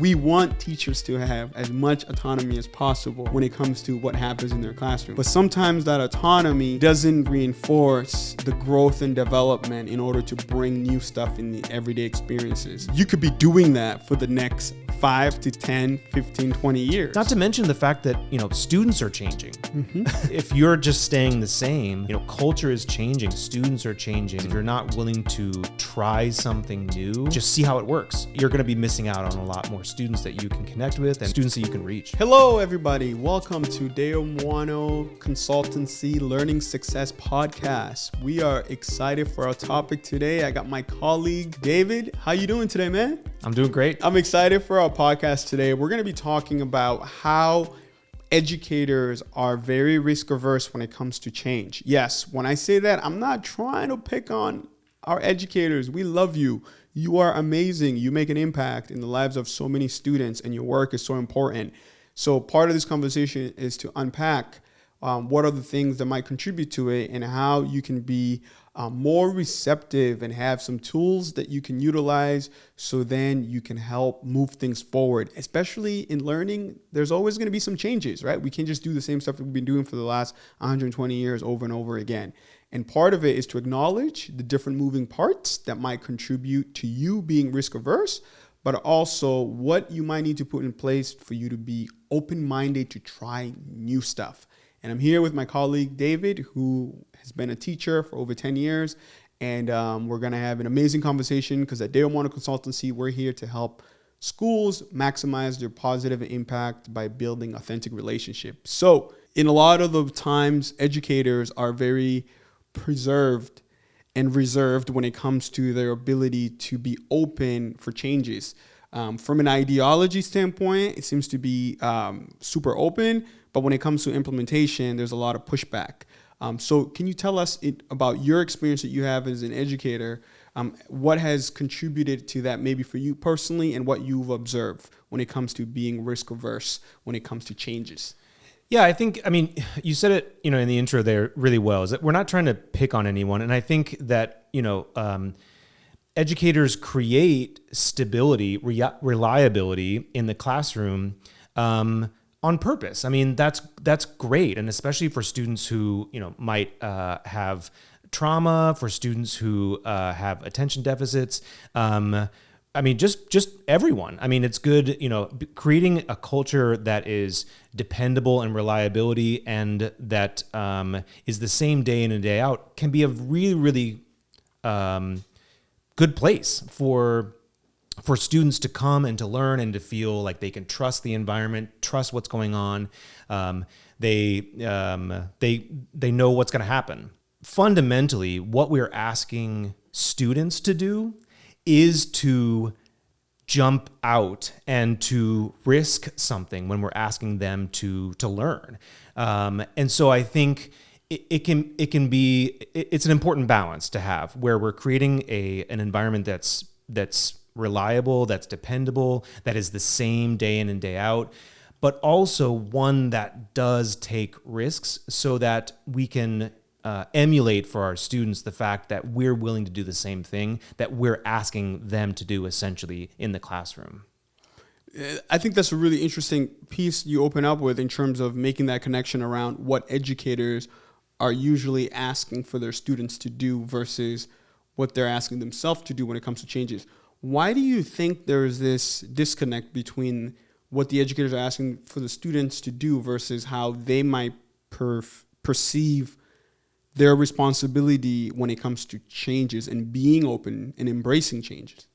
we want teachers to have as much autonomy as possible when it comes to what happens in their classroom. But sometimes that autonomy doesn't reinforce the growth and development in order to bring new stuff in the everyday experiences. You could be doing that for the next 5 to 10, 15, 20 years. Not to mention the fact that, students are changing. If you're just staying the same, culture is changing, students are changing. If you're not willing to try something new, just see how it works. You're going to be missing out on a lot more students that you can connect with and students that you can reach. Hello, everybody. Welcome to Deo Mwano Consultancy Learning Success Podcast. We are excited for our topic today. I got my colleague, David. How you doing today, man? I'm doing great. I'm excited for our podcast today. We're going to be talking about how educators are very risk averse when it comes to change. Yes, when I say that, I'm not trying to pick on our educators. We love you. You are amazing. You make an impact in the lives of so many students, and your work is so important. So part of this conversation is to unpack what are the things that might contribute to it and how you can be more receptive and have some tools that you can utilize so then you can help move things forward. Especially in learning, there's always going to be some changes, right? We can't just do the same stuff that we've been doing for the last 120 years over and over again. And part of it is to acknowledge the different moving parts that might contribute to you being risk averse, but also what you might need to put in place for you to be open-minded to try new stuff. And I'm here with my colleague, David, who has been a teacher for over 10 years. And we're going to have an amazing conversation because at Deo Mwano Consultancy, we're here to help schools maximize their positive impact by building authentic relationships. So in a lot of the times, educators are very preserved and reserved when it comes to their ability to be open for changes. From an ideology standpoint, it seems to be super open, but when it comes to implementation, there's a lot of pushback. So can you tell us about your experience that you have as an educator? What has contributed to that maybe for you personally and what you've observed when it comes to being risk averse when it comes to changes? Yeah, you said it, in the intro there really well, is that we're not trying to pick on anyone. And I think that, educators create stability, reliability in the classroom on purpose. That's great. And especially for students who, might have trauma, for students who have attention deficits, just everyone. It's good, creating a culture that is dependable and reliability and that is the same day in and day out can be a really, really good place for students to come and to learn and to feel like they can trust the environment, trust what's going on. They know what's going to happen. Fundamentally, what we're asking students to do is to jump out and to risk something when we're asking them to learn. And so I think it's an important balance to have where we're creating an environment that's reliable, that's dependable, that is the same day in and day out, but also one that does take risks so that we can emulate for our students the fact that we're willing to do the same thing that we're asking them to do essentially in the classroom. I think that's a really interesting piece you open up with in terms of making that connection around what educators are usually asking for their students to do versus what they're asking themselves to do when it comes to changes. Why do you think there's this disconnect between what the educators are asking for the students to do versus how they might perceive their responsibility when it comes to changes and being open and embracing changes?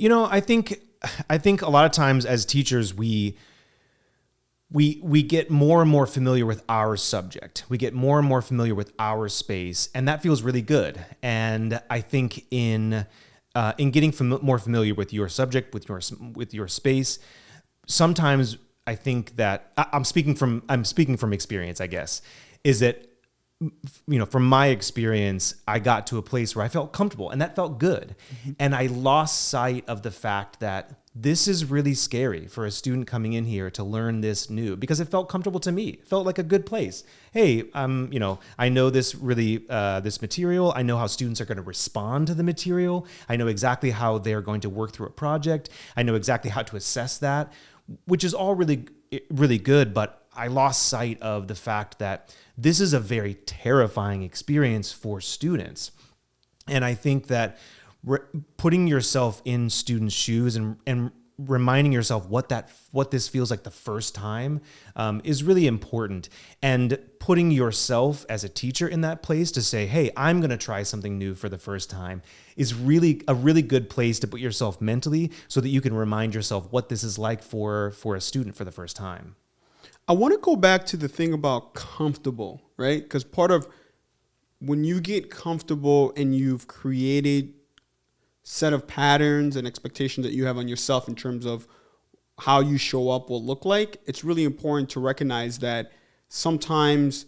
I think a lot of times as teachers, we get more and more familiar with our subject. We get more and more familiar with our space, and that feels really good. And I think in getting more familiar with your subject, with your space, sometimes I think that I'm speaking from experience, I guess, is that from my experience, I got to a place where I felt comfortable and that felt good. And I lost sight of the fact that this is really scary for a student coming in here to learn this new, because it felt comfortable to me. It felt like a good place. Hey, I know this this material. I know how students are going to respond to the material. I know exactly how they're going to work through a project. I know exactly how to assess that, which is all really, really good. But I lost sight of the fact that this is a very terrifying experience for students. And I think that putting yourself in students' shoes and reminding yourself what this feels like the first time is really important. And putting yourself as a teacher in that place to say, hey, I'm going to try something new for the first time is really a really good place to put yourself mentally so that you can remind yourself what this is like for a student for the first time. I want to go back to the thing about comfortable, right? Because part of when you get comfortable and you've created set of patterns and expectations that you have on yourself in terms of how you show up will look like, it's really important to recognize that sometimes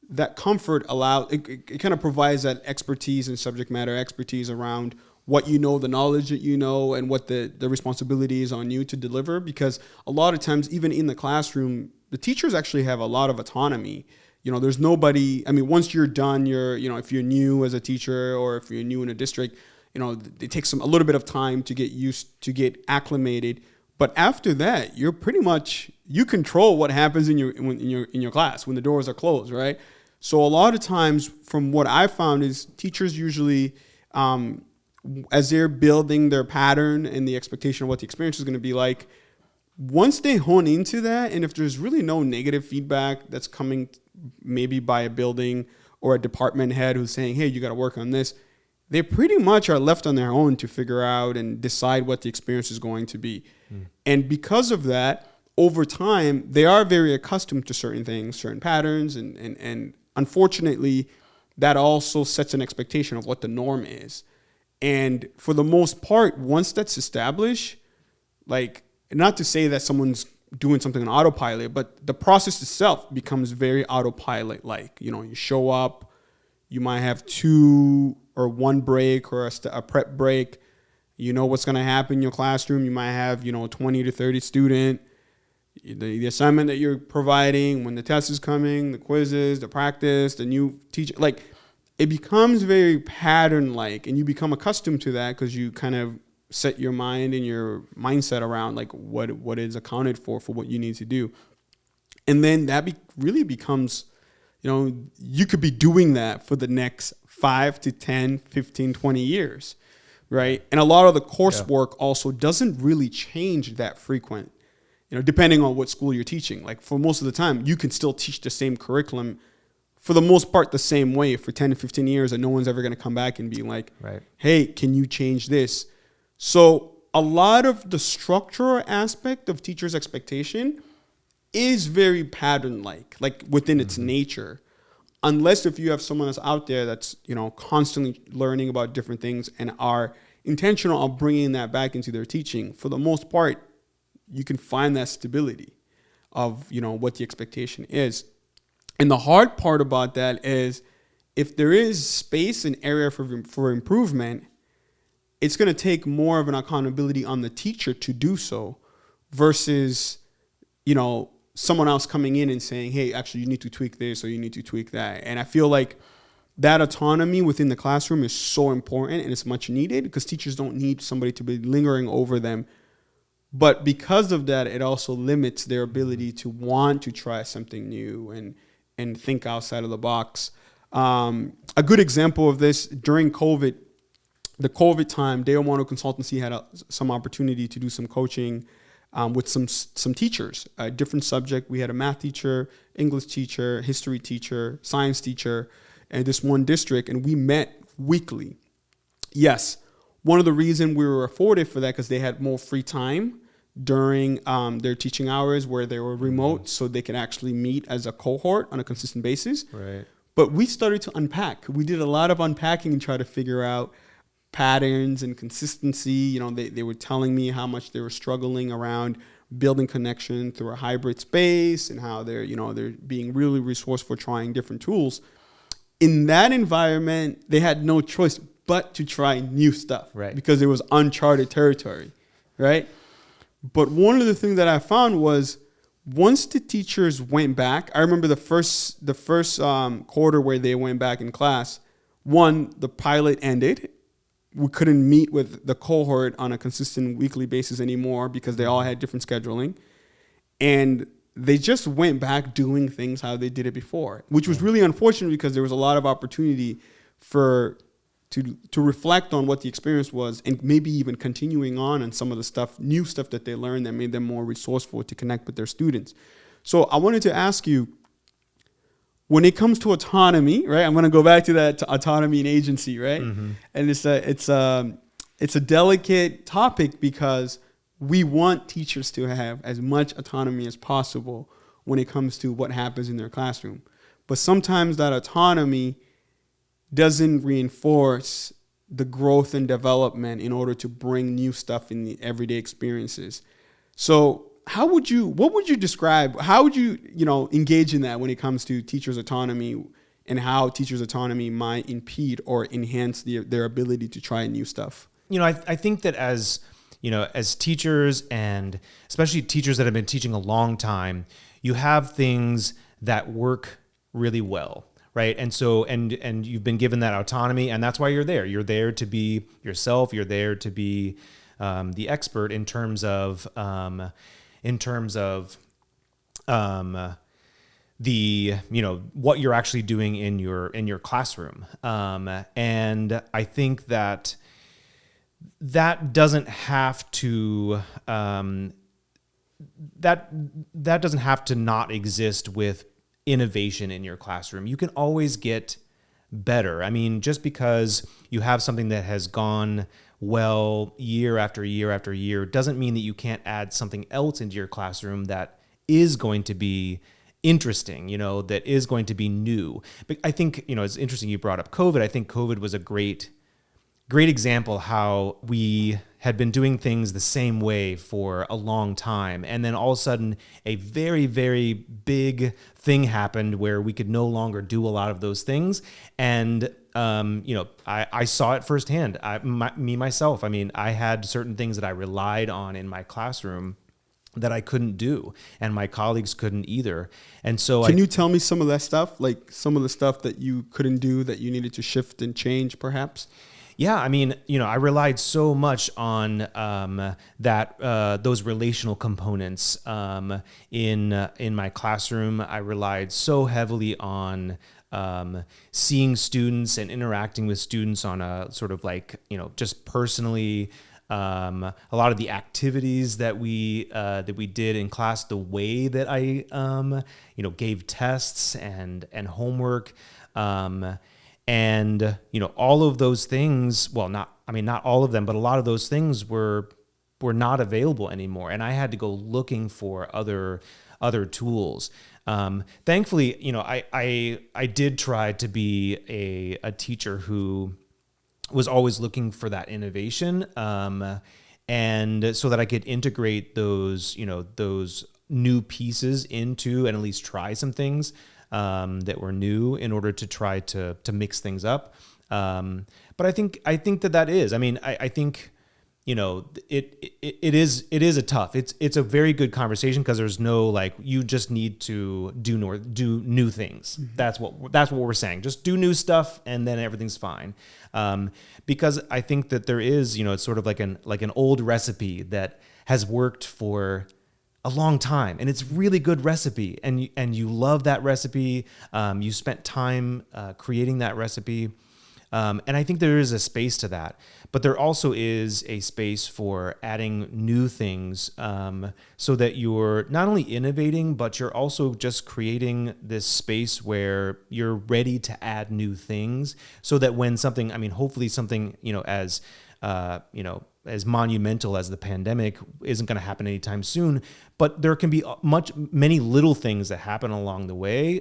that comfort it kind of provides that expertise and subject matter expertise around what you know, the knowledge that you know, and what the responsibility is on you to deliver. Because a lot of times, even in the classroom, the teachers actually have a lot of autonomy. There's nobody, once you're done, if you're new as a teacher or if you're new in a district, it takes a little bit of time to get acclimated. But after that, you're pretty much, you control what happens in your class when the doors are closed, right? So a lot of times, from what I found, is teachers usually, as they're building their pattern and the expectation of what the experience is going to be like, once they hone into that, and if there's really no negative feedback that's coming maybe by a building or a department head who's saying, hey, you got to work on this, they pretty much are left on their own to figure out and decide what the experience is going to be. And because of that, over time, they are very accustomed to certain things, certain patterns, and unfortunately, that also sets an expectation of what the norm is. And for the most part, once that's established, like, not to say that someone's doing something on autopilot, but the process itself becomes very autopilot-like. You show up, you might have 2 or 1 break or a prep break. You know what's going to happen in your classroom. You might have, 20 to 30 student. The assignment that you're providing, when the test is coming, the quizzes, the practice, the new teacher, like, it becomes very pattern-like, and you become accustomed to that because you kind of set your mind and your mindset around like what is accounted for what you need to do. And then that really becomes, you could be doing that for the next 5 to 10, 15, 20 years, right? And a lot of the coursework also doesn't really change that frequent, depending on what school you're teaching. Like, for most of the time, you can still teach the same curriculum for the most part the same way for 10 to 15 years, and no one's ever going to come back and be like, right, hey, can you change this? So a lot of the structural aspect of teachers' expectation is very pattern-like, like within its nature. Unless if you have someone that's out there that's, constantly learning about different things and are intentional of bringing that back into their teaching, for the most part, you can find that stability of, what the expectation is. And the hard part about that is if there is space and area for improvement, it's going to take more of an accountability on the teacher to do so versus, someone else coming in and saying, hey, actually, you need to tweak this or you need to tweak that. And I feel like that autonomy within the classroom is so important and it's much needed because teachers don't need somebody to be lingering over them. But because of that, it also limits their ability to want to try something new and think outside of the box. A good example of this, during COVID, the COVID time, Deo Mwano Consultancy had some opportunity to do some coaching with some teachers, a different subject. We had a math teacher, English teacher, history teacher, science teacher, and this one district, and we met weekly. Yes, one of the reasons we were afforded for that because they had more free time during their teaching hours where they were remote, so they could actually meet as a cohort on a consistent basis. Right. But we started to unpack. We did a lot of unpacking and try to figure out patterns and consistency. They were telling me how much they were struggling around building connection through a hybrid space and how they're being really resourceful, trying different tools. in that environment, they had no choice but to try new stuff, Right. because it was uncharted territory, right? But one of the things that I found was once the teachers went back, I remember the first quarter where they went back in class. One, the pilot ended. We couldn't meet with the cohort on a consistent weekly basis anymore because they all had different scheduling. And they just went back doing things how they did it before, which was really unfortunate because there was a lot of opportunity to reflect on what the experience was and maybe even continuing on some of the new stuff that they learned that made them more resourceful to connect with their students. So I wanted to ask you, when it comes to autonomy, right? I'm going to go back to that autonomy and agency, right? Mm-hmm. And it's a delicate topic because we want teachers to have as much autonomy as possible when it comes to what happens in their classroom. But sometimes that autonomy doesn't reinforce the growth and development in order to bring new stuff in the everyday experiences. So what would you describe, how would you engage in that when it comes to teachers' autonomy and how teachers' autonomy might impede or enhance their ability to try new stuff? I think that as teachers, and especially teachers that have been teaching a long time, you have things that work really well. Right. And so, and you've been given that autonomy, and that's why you're there. You're there to be yourself. You're there to be the expert in terms of the what you're actually doing in your classroom. And I think that doesn't have to that doesn't have to not exist with innovation in your classroom. You can always get better. I mean, just because you have something that has gone well year after year after year doesn't mean that you can't add something else into your classroom that is going to be interesting, that is going to be new. But I think, it's interesting you brought up COVID. I think COVID was a great example how we had been doing things the same way for a long time. And then all of a sudden, a very, very big thing happened where we could no longer do a lot of those things. And, I saw it firsthand. Myself, I had certain things that I relied on in my classroom that I couldn't do, and my colleagues couldn't either. And so Can you tell me some of that stuff, like some of the stuff that you couldn't do that you needed to shift and change perhaps? Yeah, I relied so much on those relational components in my classroom. I relied so heavily on seeing students and interacting with students on a sort of just personally. A lot of the activities that we did in class, the way that I gave tests and homework. And, all of those things, not all of them, but a lot of those things were not available anymore. And I had to go looking for other tools. Thankfully, I did try to be a teacher who was always looking for that innovation. And so that I could integrate those new pieces into and at least try some things that were new in order to try to mix things up. But I think that is, I think, it is a tough, it's a very good conversation because there's no, you just need to do new things. Mm-hmm. That's what we're saying. Just do new stuff and then everything's fine. Because I think that there is, it's sort of like an old recipe that has worked for a long time, and it's really good recipe, and you love that recipe. You spent time creating that recipe, and I think there is a space to that. But there also is a space for adding new things, so that you're not only innovating, but you're also just creating this space where you're ready to add new things, so that when something, hopefully something, as monumental as the pandemic isn't going to happen anytime soon, but there can be many little things that happen along the way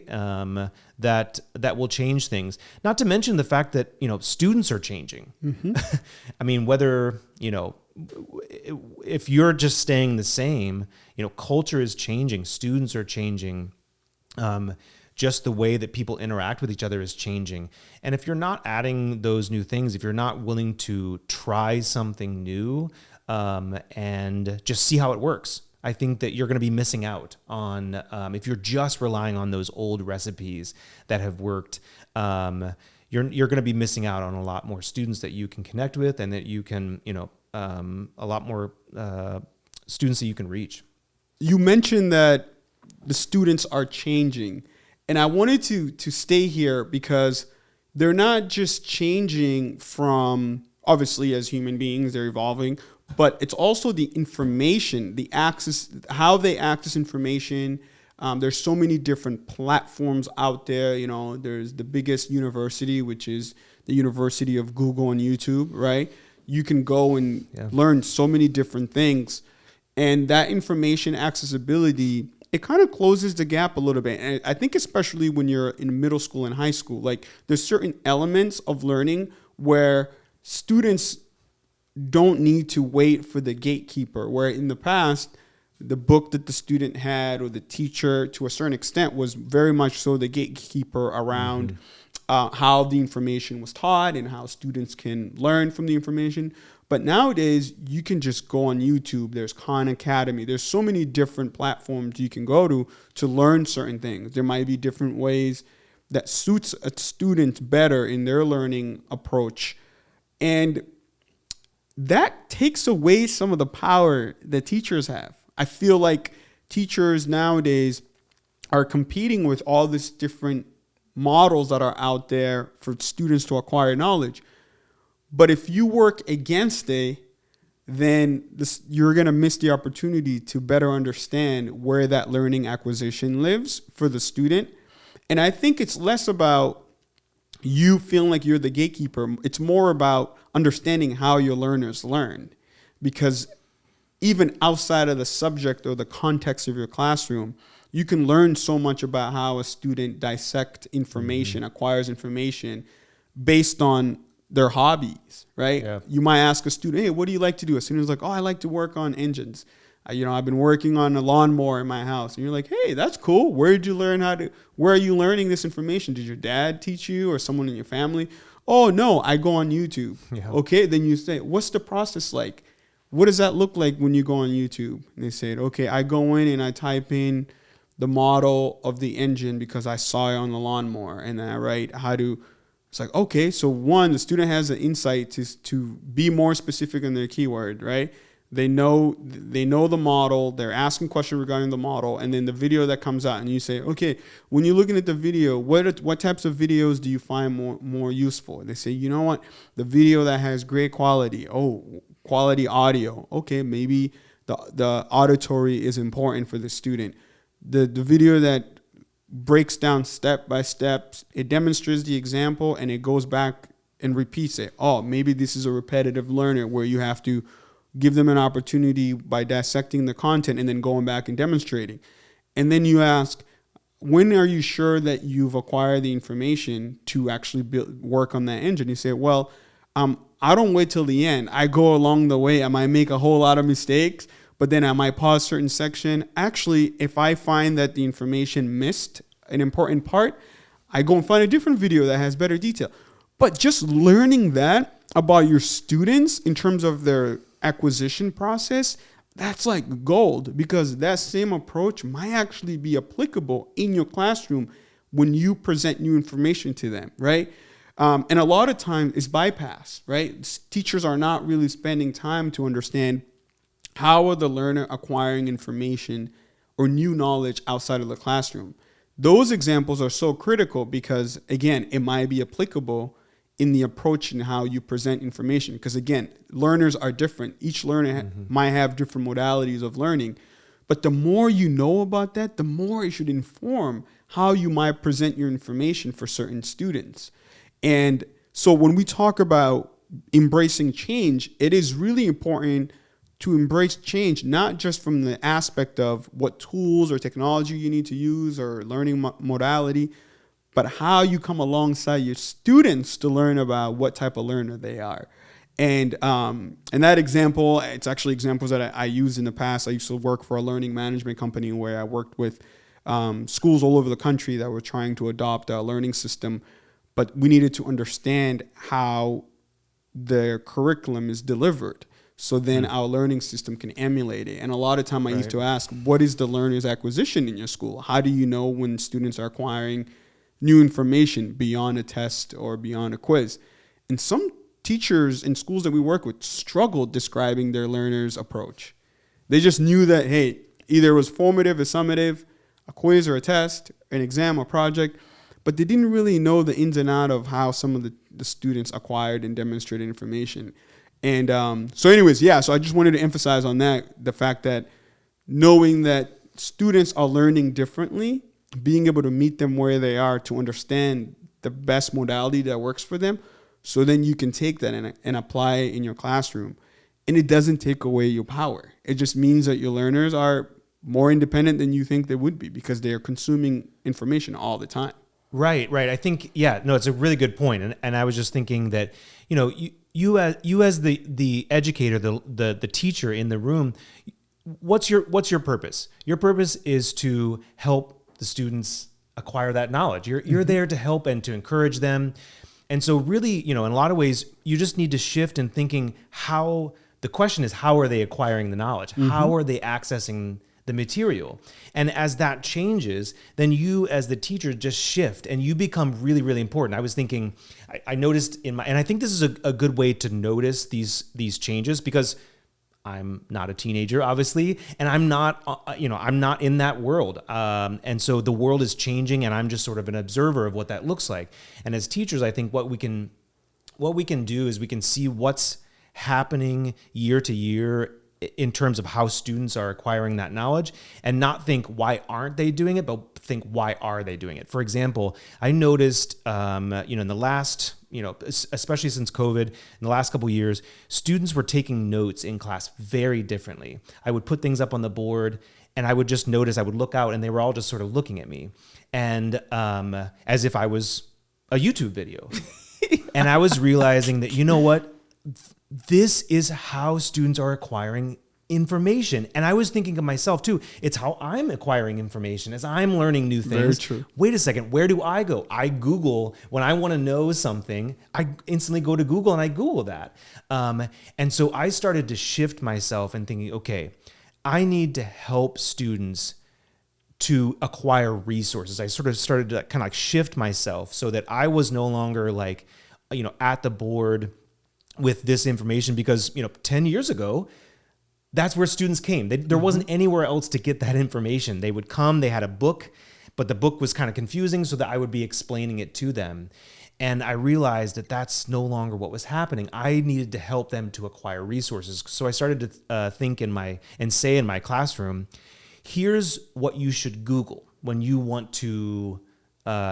that will change things. Not to mention the fact that students are changing. Mm-hmm. Whether if you're just staying the same, culture is changing, students are changing. just the way that people interact with each other is changing. And if you're not adding those new things, if you're not willing to try something new and just see how it works, I think that you're going to be missing out on, if you're just relying on those old recipes that have worked, you're going to be missing out on a lot more students that you can connect with, and that you can, a lot more students that you can reach. You mentioned that the students are changing, and I wanted to stay here because they're not just changing from, obviously as human beings, they're evolving, but it's also the information, the access, how they access information. There's so many different platforms out there. There's the biggest university, which is the University of Google and YouTube, right? You can go and learn so many different things. And that information accessibility, it kind of closes the gap a little bit. And I think especially when you're in middle school and high school, like there's certain elements of learning where students don't need to wait for the gatekeeper, where in the past, the book that the student had or the teacher to a certain extent was very much so the gatekeeper around how the information was taught and how students can learn from the information. But nowadays, you can just go on YouTube. There's Khan Academy. There's so many different platforms you can go to learn certain things. There might be different ways that suits a student better in their learning approach. And that takes away some of the power that teachers have. I feel like teachers nowadays are competing with all these different models that are out there for students to acquire knowledge. But if you work against it, then you're going to miss the opportunity to better understand where that learning acquisition lives for the student. And I think it's less about you feeling like you're the gatekeeper. It's more about understanding how your learners learn, because even outside of the subject or the context of your classroom, you can learn so much about how a student dissects information, acquires information based on their hobbies, right? Yeah. You might ask a student, hey, what do you like to do? A student's like, oh, I like to work on engines. I've been working on a lawnmower in my house. And you're like, hey, that's cool. Where are you learning this information? Did your dad teach you or someone in your family? Oh, no, I go on YouTube. Yeah. Okay, then you say, what's the process like? What does that look like when you go on YouTube? And they say, okay, I go in and I type in the model of the engine because I saw it on the lawnmower. And then I write it's like, okay, so one, the student has an insight to be more specific in their keyword, right? They know the model. They're asking questions regarding the model, and then the video that comes out, and you say, okay, when you're looking at the video, what types of videos do you find more useful? And they say, you know what, the video that has great quality. Oh, quality audio. Okay, maybe the auditory is important for the student. The video that breaks down step by step, it demonstrates the example, and it goes back and repeats it. Oh, maybe this is a repetitive learner where you have to give them an opportunity by dissecting the content and then going back and demonstrating. And then you ask, when are you sure that you've acquired the information to actually work on that engine? You say, well, I don't wait till the end. I go along the way. I might make a whole lot of mistakes, but then I might pause a certain section. Actually, if I find that the information missed an important part, I go and find a different video that has better detail. But just learning that about your students in terms of their acquisition process, that's like gold, because that same approach might actually be applicable in your classroom when you present new information to them, right? And a lot of times it's bypassed, right? Teachers are not really spending time to understand how are the learner acquiring information or new knowledge outside of the classroom. Those examples are so critical because, again, it might be applicable in the approach and how you present information. Because again, learners are different. Each learner might have different modalities of learning. But the more you know about that, the more it should inform how you might present your information for certain students. And so when we talk about embracing change, it is really important to embrace change, not just from the aspect of what tools or technology you need to use or learning modality, but how you come alongside your students to learn about what type of learner they are. And that example, it's actually examples that I used in the past. I used to work for a learning management company where I worked with schools all over the country that were trying to adopt a learning system, but we needed to understand how the curriculum is delivered. So then our learning system can emulate it. And a lot of time I used to ask, what is the learner's acquisition in your school? How do you know when students are acquiring new information beyond a test or beyond a quiz? And some teachers in schools that we work with struggled describing their learners' approach. They just knew that, hey, either it was formative or summative, a quiz or a test, an exam or project, but they didn't really know the ins and outs of how some of the students acquired and demonstrated information. And so anyways, so I just wanted to emphasize on that, the fact that knowing that students are learning differently, being able to meet them where they are to understand the best modality that works for them, so then you can take that and apply it in your classroom. And it doesn't take away your power. It just means that your learners are more independent than you think they would be because they are consuming information all the time. Right. I think, it's a really good point. And I was just thinking that, you as the educator, the teacher in the room, what's your purpose? Your purpose is to help the students acquire that knowledge. You're there to help and to encourage them. And so really, in a lot of ways, you just need to shift in thinking the question is, how are they acquiring the knowledge? How are they accessing the material? And as that changes, then you as the teacher just shift and you become really, really important. I was thinking, I noticed and I think this is a good way to notice these changes, because I'm not a teenager, obviously, and I'm not in that world. And so the world is changing and I'm just sort of an observer of what that looks like. And as teachers, I think what we can do is we can see what's happening year to year in terms of how students are acquiring that knowledge, and not think, why aren't they doing it, but think, why are they doing it? For example, I noticed, in the last, especially since COVID, in the last couple of years, students were taking notes in class very differently. I would put things up on the board and I would just notice, I would look out and they were all just sort of looking at me, and as if I was a YouTube video. And I was realizing that, what? This is how students are acquiring information. And I was thinking of myself too. It's how I'm acquiring information as I'm learning new things. Very true. Wait a second. Where do I go? I Google. When I want to know something, I instantly go to Google and I Google that. And so I started to shift myself and thinking, okay, I need to help students to acquire resources. I sort of started to kind of like shift myself so that I was no longer like, at the board with this information, because 10 years ago, that's where students came. There wasn't anywhere else to get that information. They would come, they had a book, but the book was kind of confusing, so that I would be explaining it to them. And I realized that that's no longer what was happening. I needed to help them to acquire resources. So I started to think in my classroom, here's what you should Google when you want to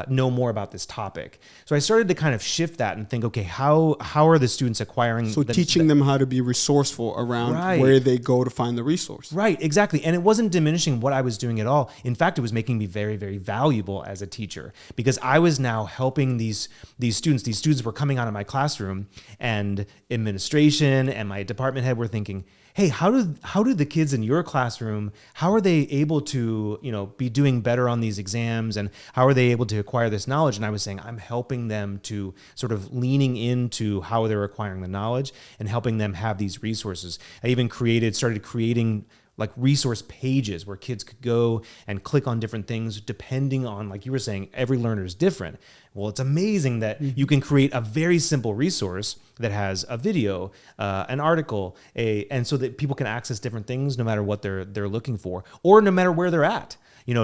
know more about this topic. So I started to kind of shift that and think, okay, how are the students acquiring? So teaching them how to be resourceful around where they go to find the resource. Right, exactly. And it wasn't diminishing what I was doing at all. In fact, it was making me very, very valuable as a teacher, because I was now helping these students. These students were coming out of my classroom, and administration and my department head were thinking, hey, how do the kids in your classroom, how are they able to, be doing better on these exams, and how are they able to acquire this knowledge? And I was saying, I'm helping them to sort of leaning into how they're acquiring the knowledge and helping them have these resources. I even started creating like resource pages where kids could go and click on different things depending on, like you were saying, every learner is different. Well, it's amazing that you can create a very simple resource that has a video, an article, and so that people can access different things no matter what they're looking for, or no matter where they're at.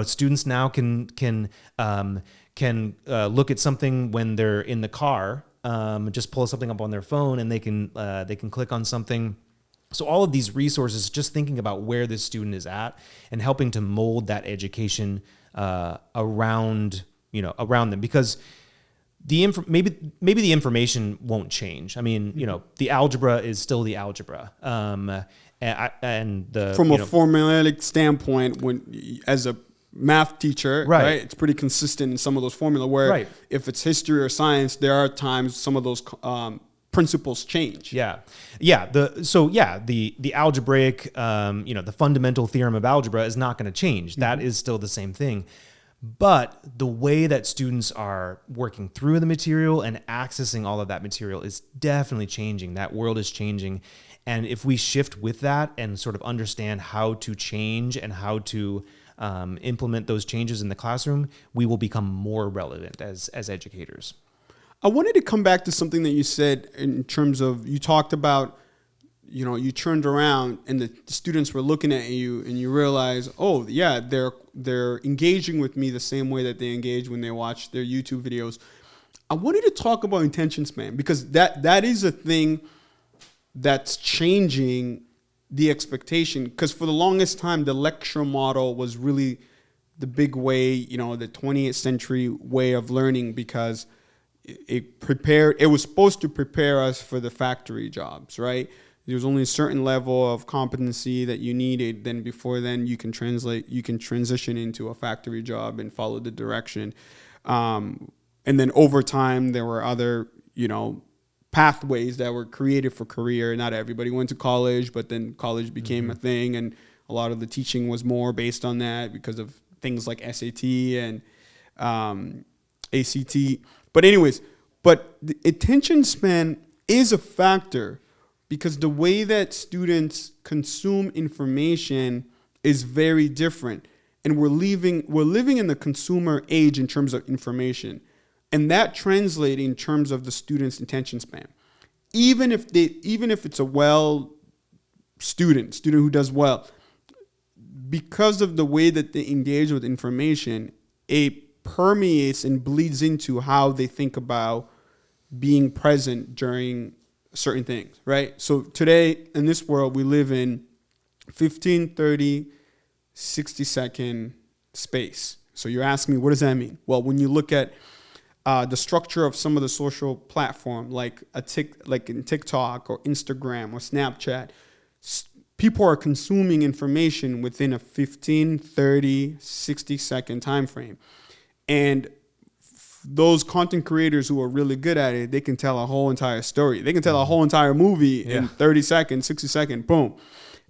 Students now can look at something when they're in the car, just pull something up on their phone, and they can click on something. So all of these resources, just thinking about where this student is at and helping to mold that education around them, because maybe the information won't change. I mean, the algebra is still the algebra, from a formulaic standpoint, as a math teacher, right? It's pretty consistent in some of those formula. Where if it's history or science, there are times some of those principles change. Yeah. The algebraic, the fundamental theorem of algebra is not going to change. That is still the same thing. But the way that students are working through the material and accessing all of that material is definitely changing. That world is changing. And if we shift with that and sort of understand how to change and how to implement those changes in the classroom, we will become more relevant as educators. I wanted to come back to something that you said in terms of, you talked about, you turned around and the students were looking at you and you realize, oh yeah, they're engaging with me the same way that they engage when they watch their YouTube videos. I wanted to talk about attention span, because that is a thing that's changing the expectation. Because for the longest time, the lecture model was really the big way, the 20th century way of learning, because it was supposed to prepare us for the factory jobs, right? There's only a certain level of competency that you needed. Then before then, you can transition into a factory job and follow the direction. And then over time, there were other, pathways that were created for career. Not everybody went to college, but then college became a thing. And a lot of the teaching was more based on that because of things like SAT and ACT. But anyways, the attention span is a factor, because the way that students consume information is very different. And we're living in the consumer age in terms of information. And that translates in terms of the student's attention span. Even if it's a student who does well, because of the way that they engage with information, it permeates and bleeds into how they think about being present during certain things, right? So today in this world, we live in 15, 30, 60-second space. So you're asking me, what does that mean? Well, when you look at the structure of some of the social platform, like in TikTok or Instagram or Snapchat, people are consuming information within a 15, 30, 60-second time frame. And those content creators who are really good at it, they can tell a whole entire story. They can tell a whole entire movie in 30 seconds, 60 seconds, boom.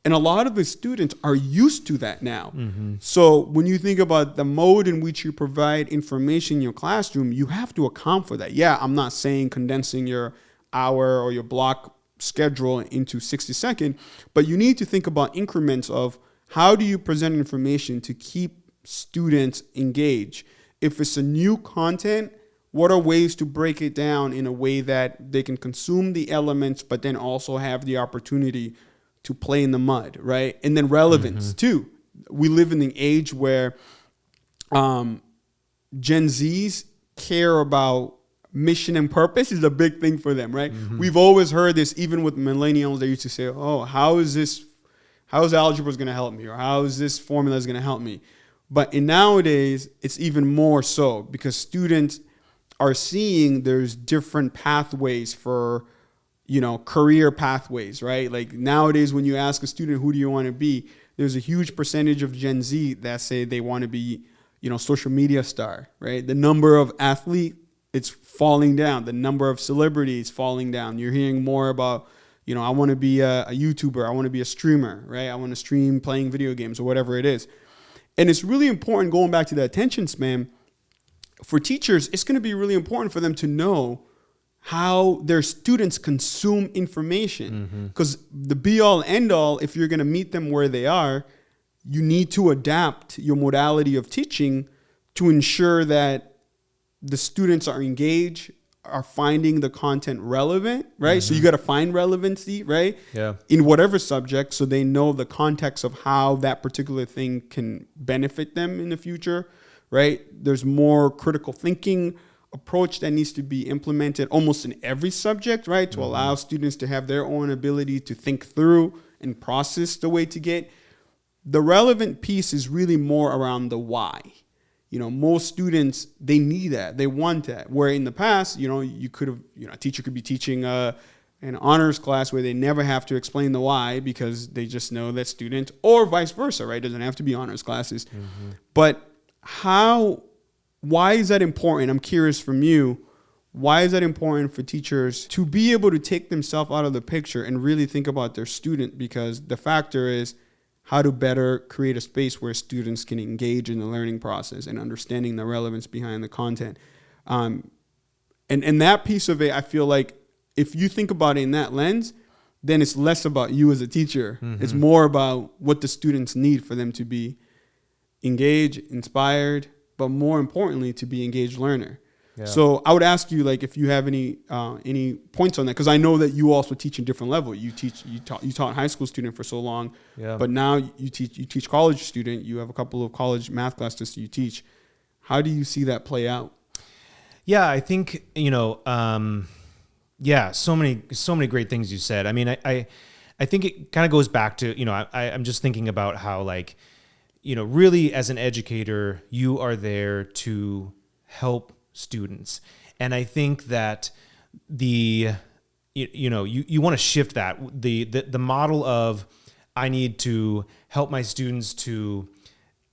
And a lot of the students are used to that now. Mm-hmm. So when you think about the mode in which you provide information in your classroom, you have to account for that. Yeah, I'm not saying condensing your hour or your block schedule into 60 seconds, but you need to think about increments of how do you present information to keep students engaged. If it's a new content, what are ways to break it down in a way that they can consume the elements, but then also have the opportunity to play in the mud, right? And then relevance too. We live in an age where Gen Zs care about mission and purpose is a big thing for them, right? Mm-hmm. We've always heard this, even with millennials, they used to say, oh, how is algebra going to help me? Or how is this formula going to help me? But nowadays, it's even more so, because students are seeing there's different pathways for, career pathways, right? Like nowadays, when you ask a student, who do you want to be? There's a huge percentage of Gen Z that say they want to be, social media star, right? The number of athletes, it's falling down. The number of celebrities falling down. You're hearing more about, I want to be a YouTuber. I want to be a streamer, right? I want to stream playing video games or whatever it is. And it's really important, going back to the attention span, for teachers, it's going to be really important for them to know how their students consume information. Because the be-all, end-all, if you're going to meet them where they are, you need to adapt your modality of teaching to ensure that the students are engaged, are finding the content relevant, right? So you got to find relevancy, right? Yeah. In whatever subject, so they know the context of how that particular thing can benefit them in the future, right? There's more critical thinking approach that needs to be implemented almost in every subject, right? To allow students to have their own ability to think through and process the way to get. The relevant piece is really more around the why. Most students, they need that. They want that. Where in the past, you could have, a teacher could be teaching an honors class where they never have to explain the why because they just know that student, or vice versa, right? It doesn't have to be honors classes. But why is that important? I'm curious from you. why is that important for teachers to be able to take themselves out of the picture and really think about their student? Because the factor is how to better create a space where students can engage in the learning process and understanding the relevance behind the content. And that piece of it, I feel like if you think about it in that lens, then it's less about you as a teacher. Mm-hmm. It's more about what the students need for them to be engaged, inspired, but more importantly, to be engaged learner. Yeah. So I would ask you, like, if you have any points on that, because I know that you also teach in different level. You taught high school student for so long, yeah. But now you teach college student. You have a couple of college math classes you teach. How do you see that play out? Yeah, I think so many great things you said. I mean, I think it kind of goes back to I'm just thinking about how, like, really as an educator, you are there to help students. And I think that you want to shift that the model of I need to help my students to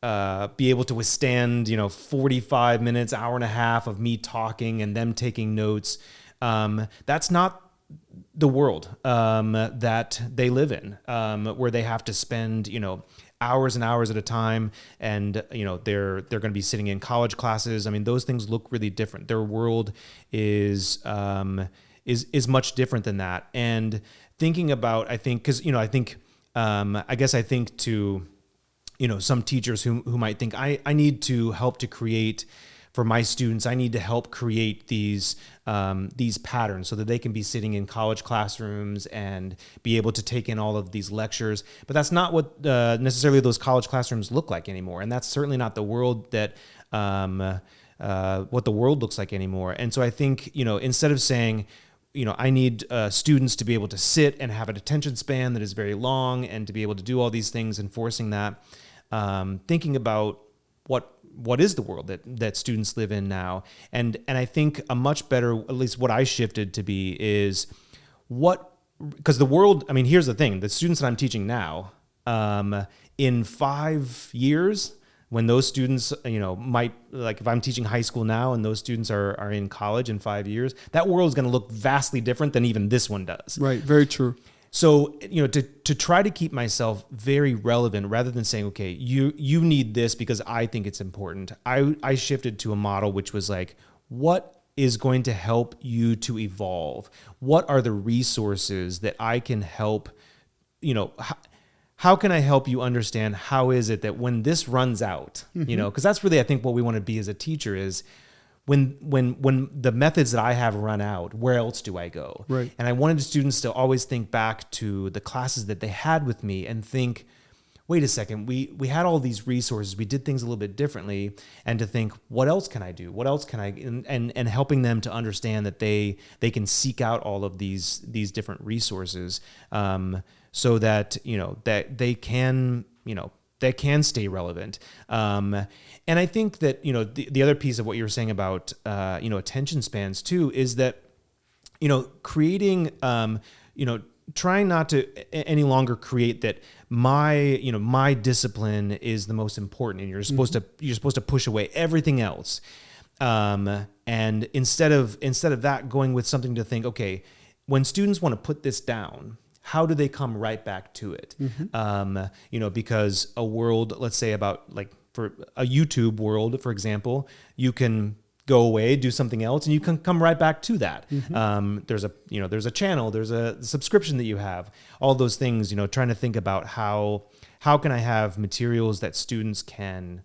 be able to withstand 45 minutes, hour and a half of me talking and them taking notes. That's not the world that they live in, where they have to spend hours and hours at a time, and they're going to be sitting in college classes. I mean, those things look really different. Their world is much different than that. And thinking about, I think, because I think to some teachers who might think I need to help to create for my students, I need to help create these patterns so that they can be sitting in college classrooms and be able to take in all of these lectures. But that's not what necessarily those college classrooms look like anymore. And that's certainly not the world that what the world looks like anymore. And so I think, instead of saying, I need students to be able to sit and have an attention span that is very long and to be able to do all these things, enforcing that, thinking about what is the world that students live in now. And I think a much better, at least what I shifted to be, is because the world, I mean, here's the thing, the students that I'm teaching now, in 5 years, when those students, might, like if I'm teaching high school now and those students are in college in 5 years, that world is going to look vastly different than even this one does. Right. Very true. So, to try to keep myself very relevant rather than saying, okay, you need this because I think it's important. I shifted to a model which was like, what is going to help you to evolve? What are the resources that I can help, how can I help you understand how is it that when this runs out, Mm-hmm. Because that's really, I think, what we want to be as a teacher is, when the methods that I have run out, where else do I go? Right. And I wanted students to always think back to the classes that they had with me and think, wait a second, we had all these resources, we did things a little bit differently, and to think, what else can I do? What else can I, and helping them to understand that they can seek out all of these different resources, so that, that they can, that can stay relevant. And I think that, the other piece of what you were saying about, attention spans too, is that, creating, trying not to any longer create that my discipline is the most important and you're supposed to push away everything else. And instead of that, going with something to think, okay, when students want to put this down, how do they come right back to it? Mm-hmm. Because a world, let's say about like for a YouTube world, for example, you can go away, do something else, and you can come right back to that. Mm-hmm. There's a channel, there's a subscription that you have, all those things, trying to think about how can I have materials that students can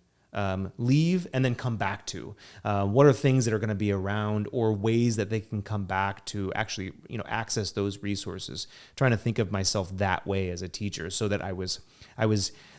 leave and then come back to? What are things that are going to be around, or ways that they can come back to actually, access those resources? Trying to think of myself that way as a teacher, so that I was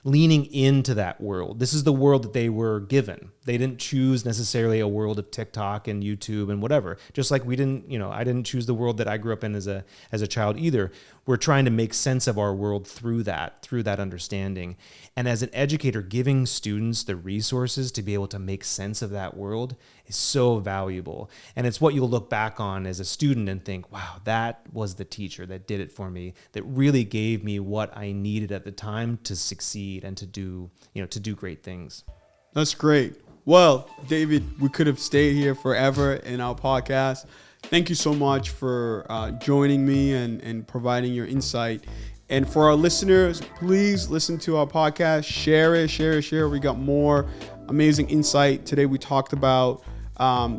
leaning into that world. This is the world that they were given. They didn't choose necessarily a world of TikTok and YouTube and whatever. Just like we didn't, I didn't choose the world that I grew up in as a child either. We're trying to make sense of our world through that understanding. And as an educator, giving students the resources to be able to make sense of that world is so valuable. And it's what you'll look back on as a student and think, wow, that was the teacher that did it for me, that really gave me what I needed at the time to succeed and to do great things. That's great. Well, David, we could have stayed here forever in our podcast. Thank you so much for joining me and providing your insight. And for our listeners, please listen to our podcast. Share it. We got more amazing insight. Today we talked about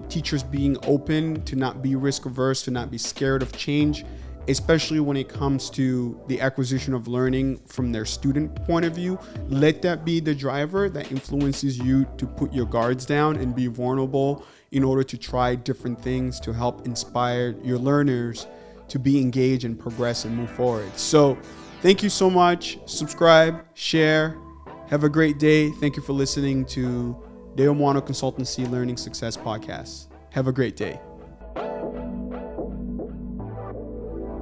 teachers being open, to not be risk averse, to not be scared of change, especially when it comes to the acquisition of learning from their student point of view. Let that be the driver that influences you to put your guards down and be vulnerable in order to try different things to help inspire your learners to be engaged and progress and move forward. So thank you so much. Subscribe, share. Have a great day. Thank you for listening to Deo Mwano Consultancy Learning Success Podcast. Have a great day.